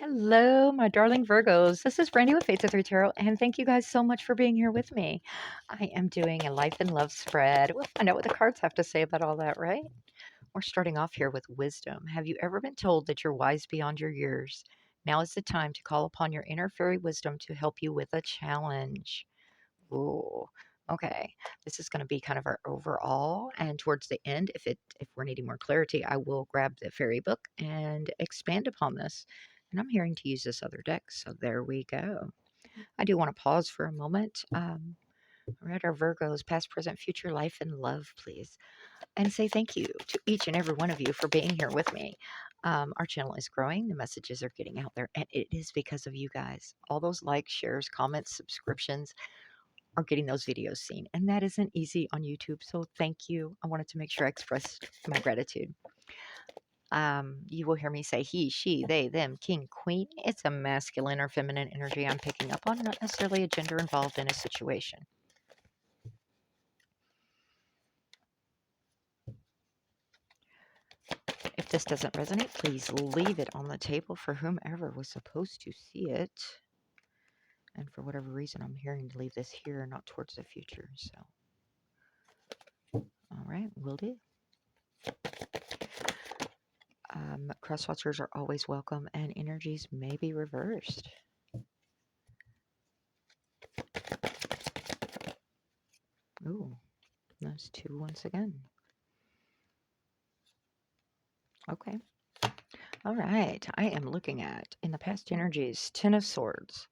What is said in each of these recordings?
Hello, my darling Virgos. This is Brandy with Fates of Three Tarot, and thank you guys so much for being here with me. I am doing a life and love spread. We'll find out what the cards have to say about all that, right? We're starting off here with wisdom. Have you ever been told that you're wise beyond your years? Now is the time to call upon your inner fairy wisdom to help you with a challenge. Ooh, okay. This is going to be kind of our overall, and towards the end, if we're needing more clarity, I will grab the fairy book and expand upon this. And I'm hearing to use this other deck, so there we go. I do want to pause for a moment. Read our Virgos, past, present, future, life, and love, please, and say thank you to each and every one of you for being here with me. Our channel is growing, the messages are getting out there, and it is because of you guys. All those likes, shares, comments, subscriptions are getting those videos seen. And that isn't easy on YouTube. So thank you. I wanted to make sure I expressed my gratitude. You will hear me say he, she, they, them, king, queen. It's a masculine or feminine energy I'm picking up on, not necessarily a gender involved in a situation. If this doesn't resonate, please leave it on the table for whomever was supposed to see it. And for whatever reason, I'm hearing to leave this here, not towards the future. So, all right, will do. Crosswatchers are always welcome, and energies may be reversed. Ooh, that's two once again. Okay. All right. I am looking at, in the past energies, 10 of swords,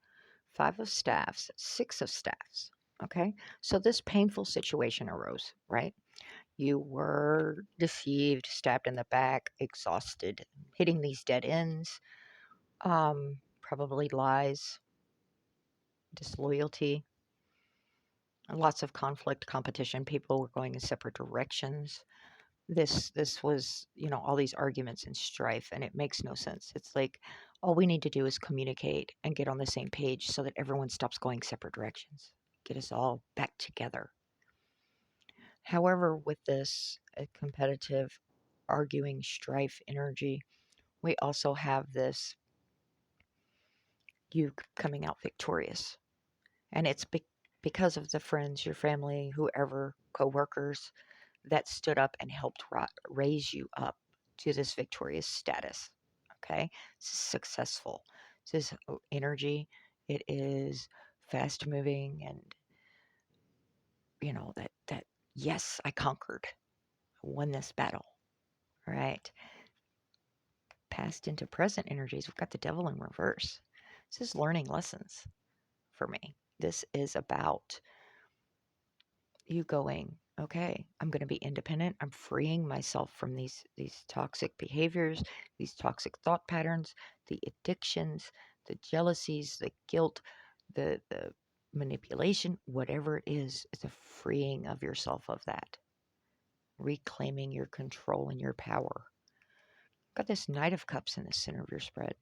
5 of staffs, 6 of staffs. Okay. So this painful situation arose, right? You were deceived, stabbed in the back, exhausted, hitting these dead ends, probably lies, disloyalty, lots of conflict, competition. People were going in separate directions. This was, all these arguments and strife, and it makes no sense. It's like all we need to do is communicate and get on the same page so that everyone stops going separate directions. Get us all back together. However, with this competitive arguing strife energy, we also have this you coming out victorious. And it's because of the friends, your family, whoever, coworkers that stood up and helped raise you up to this victorious status. Okay, this is successful. This is energy. It is fast moving, and that yes, I conquered, I won this battle. All right, past into present energies. We've got the devil in reverse. This is learning lessons for me. This is about you going, okay, I'm going to be independent. I'm freeing myself from these toxic behaviors, these toxic thought patterns, the addictions, the jealousies, the guilt, the manipulation, whatever it is, it's a freeing of yourself of that. Reclaiming your control and your power. Got this Knight of Cups in the center of your spread.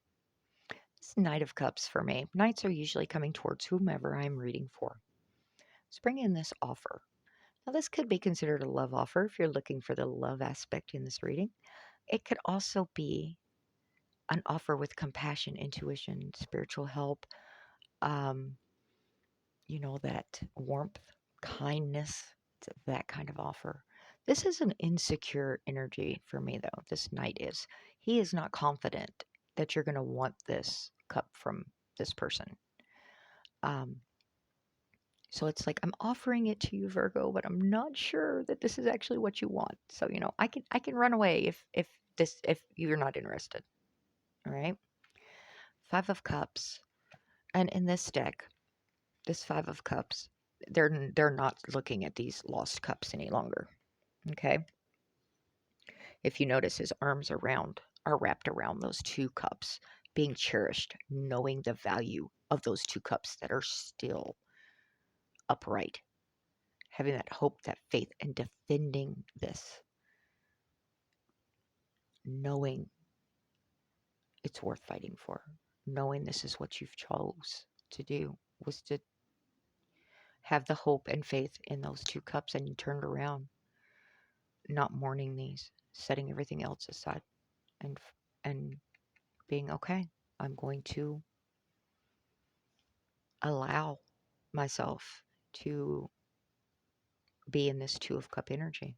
This Knight of Cups for me. Knights are usually coming towards whomever I'm reading for. Let's bring in this offer. Now, this could be considered a love offer if you're looking for the love aspect in this reading. It could also be an offer with compassion, intuition, spiritual help, um, that warmth, kindness, that kind of offer. This is an insecure energy for me, though. This knight is. He is not confident that you're going to want this cup from this person. So it's like I'm offering it to you, Virgo, but I'm not sure that this is actually what you want. So I can run away if you're not interested. All right. 5 of Cups, and in this deck, this 5 of Cups, they're not looking at these lost cups any longer. Okay. If you notice, his arms are wrapped around those 2 cups, being cherished, knowing the value of those 2 cups that are still upright, having that hope, that faith, and defending this, knowing it's worth fighting for, knowing this is what you've chose to do, was to have the hope and faith in those 2 cups, and you turned around, not mourning these, setting everything else aside, and being okay. I'm going to allow myself to be in this Two of Cup energy.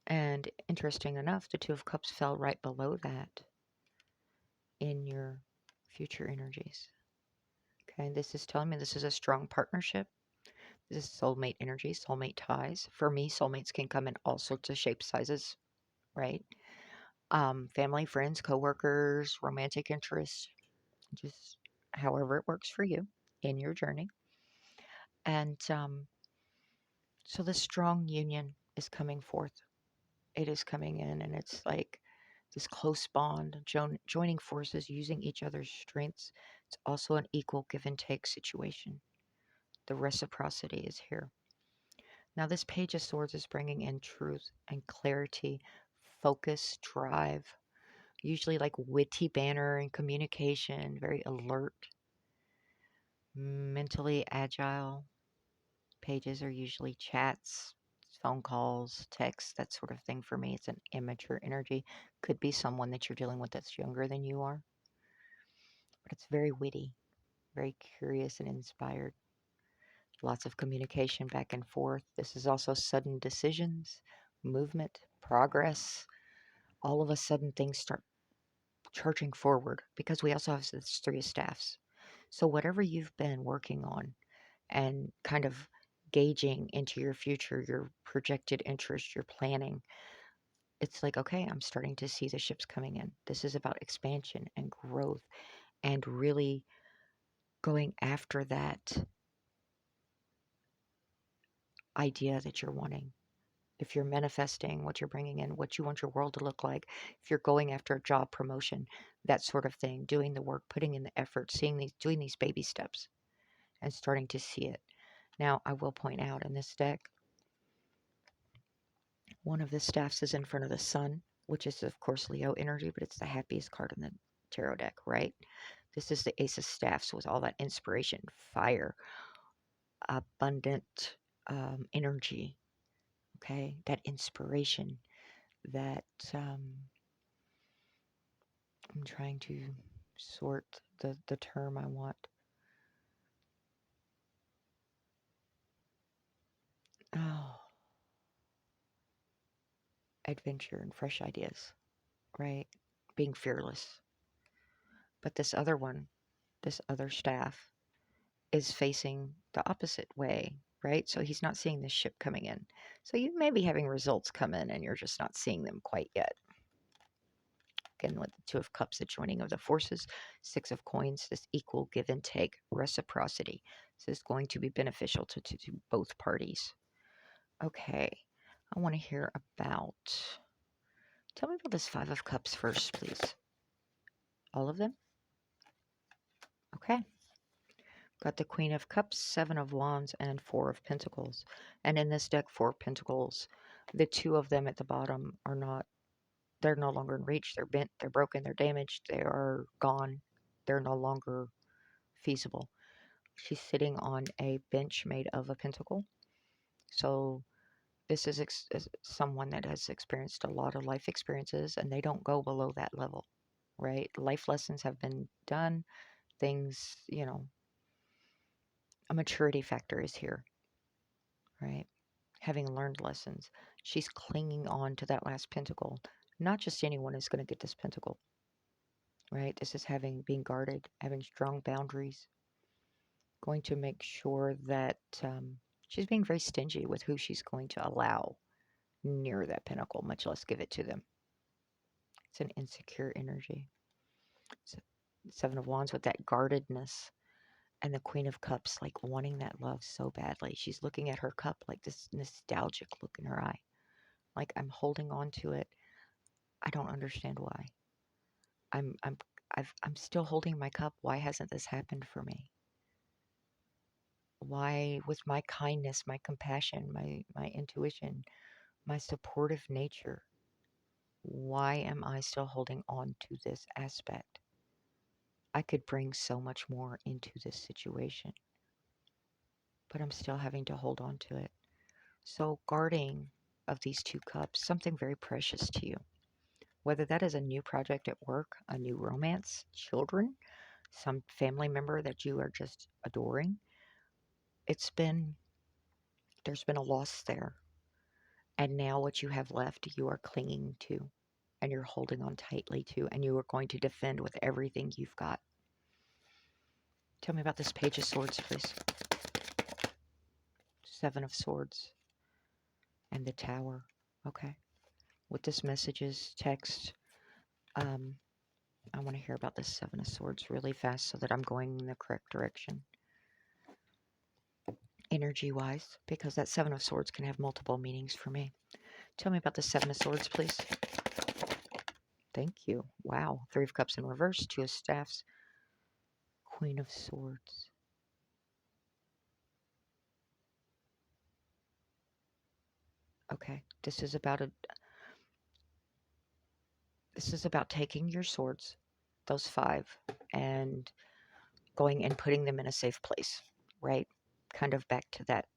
And interesting enough, the Two of Cups fell right below that in your future energies. Okay, this is telling me this is a strong partnership. This is soulmate energy, soulmate ties. For me, soulmates can come in all sorts of shapes, sizes, right? Family, friends, coworkers, romantic interests, just however it works for you in your journey. And so the strong union is coming forth. It is coming in, and it's like this close bond, joining forces, using each other's strengths. It's also an equal give and take situation. The reciprocity is here. Now, this Page of Swords is bringing in truth and clarity, focus, drive, usually like witty banter and communication, very alert, mentally agile. Pages are usually chats, phone calls, texts, that sort of thing for me. It's an immature energy. Could be someone that you're dealing with that's younger than you are, but it's very witty, very curious and inspired. Lots of communication back and forth. This is also sudden decisions, movement, progress. All of a sudden, things start charging forward because we also have this Three of Staffs. So, whatever you've been working on and kind of gauging into your future, your projected interest, your planning, it's like, okay, I'm starting to see the ships coming in. This is about expansion and growth and really going after that idea that you're wanting. If you're manifesting what you're bringing in, what you want your world to look like, if you're going after a job promotion, that sort of thing, doing the work, putting in the effort, doing these baby steps and starting to see it. Now, I will point out in this deck, one of the staffs is in front of the sun, which is, of course, Leo energy, but it's the happiest card in the tarot deck, right? This is the Ace of Staffs with all that inspiration, fire, abundant energy, okay? That inspiration, that I'm trying to sort the term I want. Oh, adventure and fresh ideas, right? Being fearless. But this other one, this other staff, is facing the opposite way, right? So he's not seeing this ship coming in. So you may be having results come in and you're just not seeing them quite yet. Again, with the Two of Cups, the joining of the forces, Six of Coins, this equal give and take, reciprocity. This is going to be beneficial to both parties. Okay, I want to hear about, tell me about this Five of Cups first, please. All of them? Okay. Got the Queen of Cups, Seven of Wands, and Four of Pentacles. And in this deck, Four of Pentacles, the two of them at the bottom are not, they're no longer in reach. They're bent, they're broken, they're damaged, they are gone. They're no longer feasible. She's sitting on a bench made of a pentacle. So this is someone that has experienced a lot of life experiences and they don't go below that level, right? Life lessons have been done. Things, a maturity factor is here, right? Having learned lessons. She's clinging on to that last pentacle. Not just anyone is going to get this pentacle, right? This is being guarded, having strong boundaries, going to make sure that she's being very stingy with who she's going to allow near that pinnacle, much less give it to them. It's an insecure energy. So, Seven of Wands with that guardedness, and the Queen of Cups, like wanting that love so badly. She's looking at her cup like this nostalgic look in her eye. Like, I'm holding on to it. I don't understand why. I'm I'm I'm still holding my cup. Why hasn't this happened for me? Why, with my kindness, my compassion, my intuition, my supportive nature, why am I still holding on to this aspect? I could bring so much more into this situation, but I'm still having to hold on to it. So, guarding of these two cups, something very precious to you. Whether that is a new project at work, a new romance, children, some family member that you are just adoring, it's been, there's been a loss there. And now what you have left, you are clinging to and you're holding on tightly to, and you are going to defend with everything you've got. Tell me about this Page of Swords, please. Seven of Swords and the Tower. Okay. What this message is, text. Um, I want to hear about this Seven of Swords really fast so that I'm going in the correct direction. Energy-wise, because that Seven of Swords can have multiple meanings for me. Tell me about the Seven of Swords, please. Thank you. Wow. Three of Cups in reverse, Two of Staffs, Queen of Swords. Okay. This is about taking your swords, those five, and going and putting them in a safe place, right? Kind of back to that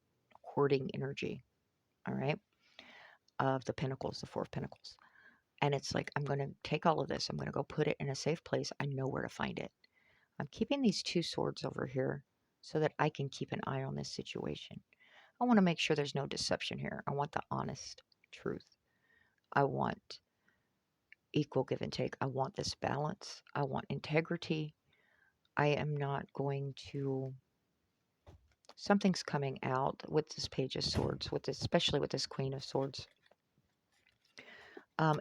hoarding energy, all right? Of the Pentacles, the Four of Pentacles. And it's like, I'm going to take all of this. I'm going to go put it in a safe place. I know where to find it. I'm keeping these two swords over here so that I can keep an eye on this situation. I want to make sure there's no deception here. I want the honest truth. I want equal give and take. I want this balance. I want integrity. I am not going to. Something's coming out with this Page of Swords, with this, especially with this Queen of Swords.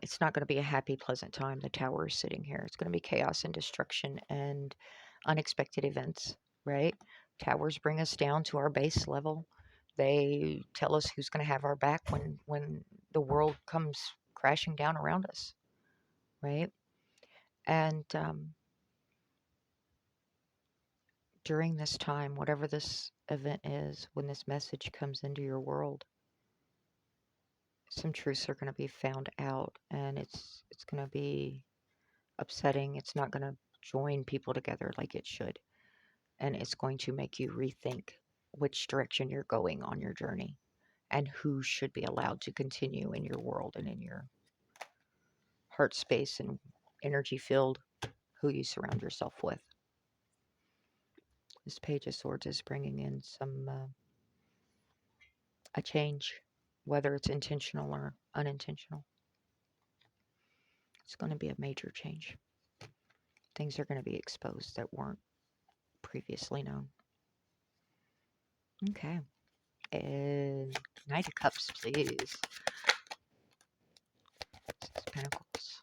It's not going to be a happy, pleasant time. The Tower is sitting here. It's going to be chaos and destruction and unexpected events, right? Towers bring us down to our base level. They tell us who's going to have our back when the world comes crashing down around us, right? And during this time, whatever this event is, when this message comes into your world, some truths are going to be found out, and it's going to be upsetting. It's not going to join people together like it should, and it's going to make you rethink which direction you're going on your journey and who should be allowed to continue in your world and in your heart space and energy field, who you surround yourself with. This Page of Swords is bringing in some a change, whether it's intentional or unintentional. It's going to be a major change. Things are going to be exposed that weren't previously known. Okay. And Knight of Cups, please. Six of Pentacles.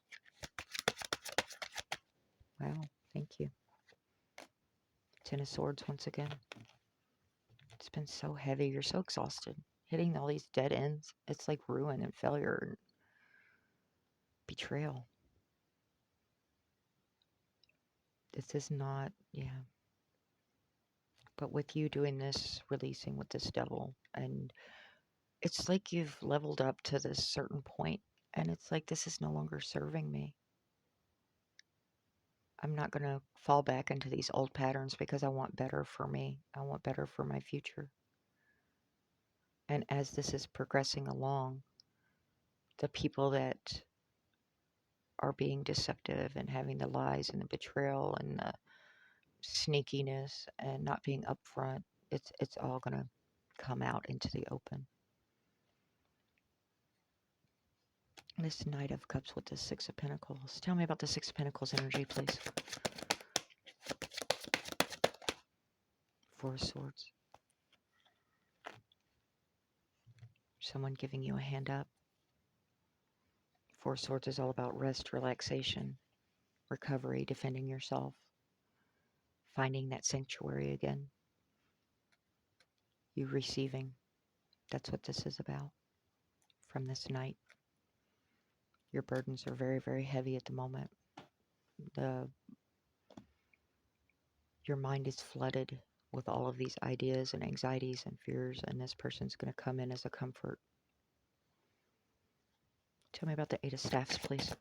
Wow, thank you. Ten of Swords once again. It's been so heavy. You're so exhausted. Hitting all these dead ends. It's like ruin and failure and betrayal. This is not, yeah. But with you doing this, releasing with this devil, and it's like you've leveled up to this certain point, and it's like this is no longer serving me. I'm not going to fall back into these old patterns because I want better for me. I want better for my future. And as this is progressing along, the people that are being deceptive and having the lies and the betrayal and the sneakiness and not being upfront, it's all going to come out into the open. This Knight of Cups with the Six of Pentacles. Tell me about the Six of Pentacles energy, please. Four of Swords. Someone giving you a hand up. Four of Swords is all about rest, relaxation, recovery, defending yourself, finding that sanctuary again. You receiving. That's what this is about from this night. Your burdens are very, very heavy at the moment. Your mind is flooded with all of these ideas and anxieties and fears, and this person's going to come in as a comfort. Tell me about the Eight of Staffs, please.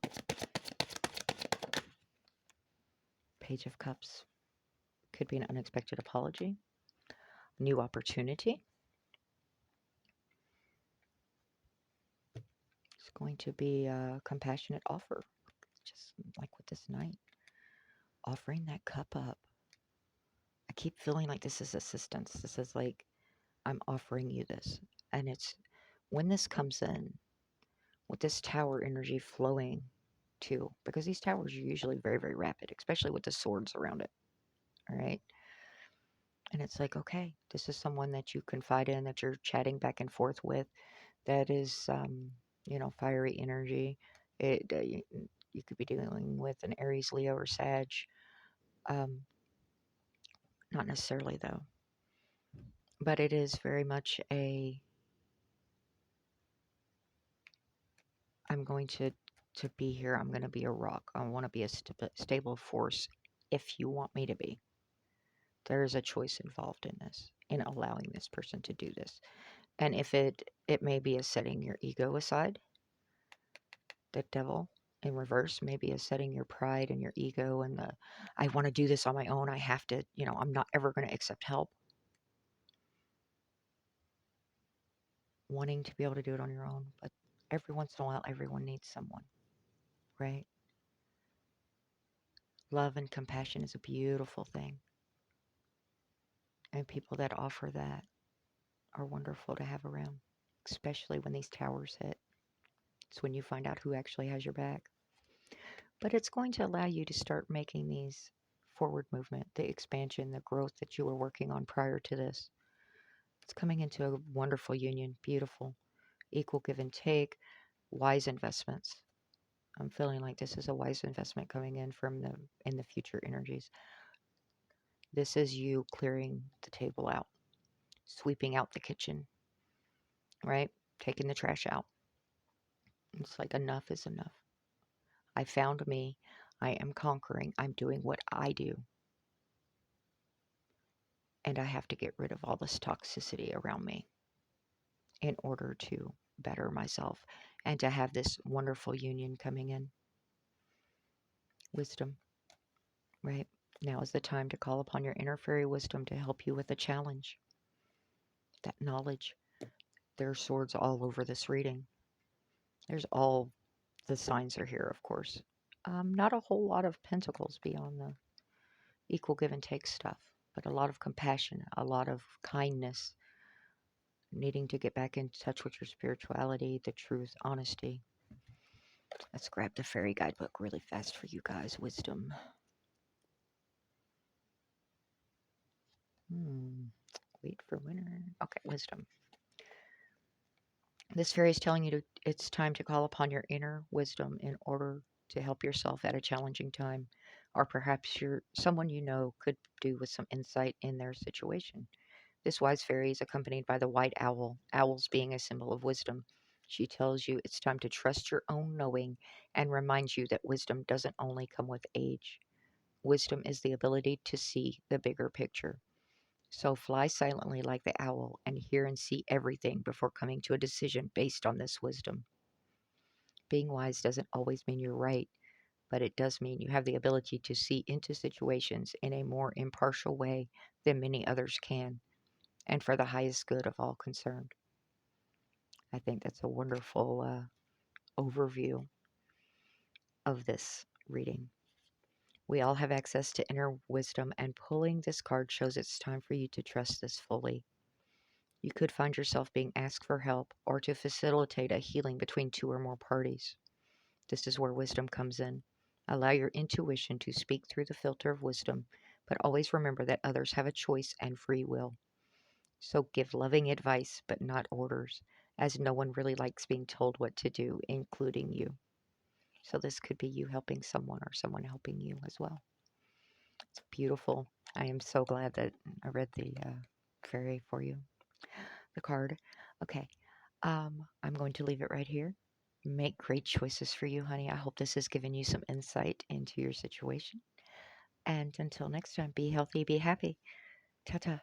Page of Cups. Could be an unexpected apology. New opportunity. It's going to be a compassionate offer. like with this knight, offering that cup up. I keep feeling like this is assistance. This is like, I'm offering you this. And it's when this comes in with this tower energy flowing too, because these towers are usually very, very rapid, especially with the swords around it. All right. And it's like, okay, this is someone that you confide in, that you're chatting back and forth with, that is, fiery energy. You could be dealing with an Aries, Leo, or Sag. Um, Not necessarily though, but it is very much a. I'm going to be here. I'm going to be a rock. I want to be a stable force. If you want me to be, there is a choice involved in this, in allowing this person to do this. And if it may be a setting your ego aside, the devil in reverse maybe is setting your pride and your ego and the I want to do this on my own. I have to, I'm not ever going to accept help. Wanting to be able to do it on your own, but every once in a while everyone needs someone, right? Love and compassion is a beautiful thing. And people that offer that are wonderful to have around, especially when these towers hit. It's when you find out who actually has your back. But it's going to allow you to start making these forward movement, the expansion, the growth that you were working on prior to this. It's coming into a wonderful union, beautiful, equal give and take, wise investments. I'm feeling like this is a wise investment coming in from the future energies. This is you clearing the table out, sweeping out the kitchen, right? Taking the trash out. It's like enough is enough. I found me. I am conquering. I'm doing what I do. And I have to get rid of all this toxicity around me in order to better myself and to have this wonderful union coming in. Wisdom, right? Now is the time to call upon your inner fairy wisdom to help you with a challenge. That knowledge. There are swords all over this reading. There's all the signs are here, of course. Not a whole lot of pentacles beyond the equal give and take stuff, but a lot of compassion, a lot of kindness, needing to get back in touch with your spirituality, the truth, honesty. Let's grab the fairy guidebook really fast for you guys. Wisdom. Wait for winter. Okay, wisdom. This fairy is telling you it's time to call upon your inner wisdom in order to help yourself at a challenging time, or perhaps someone you know could do with some insight in their situation. This wise fairy is accompanied by the white owl, owls being a symbol of wisdom. She tells you it's time to trust your own knowing and reminds you that wisdom doesn't only come with age. Wisdom is the ability to see the bigger picture. So fly silently like the owl and hear and see everything before coming to a decision based on this wisdom. Being wise doesn't always mean you're right, but it does mean you have the ability to see into situations in a more impartial way than many others can, and for the highest good of all concerned. I think that's a wonderful overview of this reading. We all have access to inner wisdom, and pulling this card shows it's time for you to trust this fully. You could find yourself being asked for help or to facilitate a healing between two or more parties. This is where wisdom comes in. Allow your intuition to speak through the filter of wisdom, but always remember that others have a choice and free will. So give loving advice, but not orders, as no one really likes being told what to do, including you. So this could be you helping someone or someone helping you as well. It's beautiful. I am so glad that I read the fairy for you, the card. Okay, I'm going to leave it right here. Make great choices for you, honey. I hope this has given you some insight into your situation. And until next time, be healthy, be happy. Ta ta.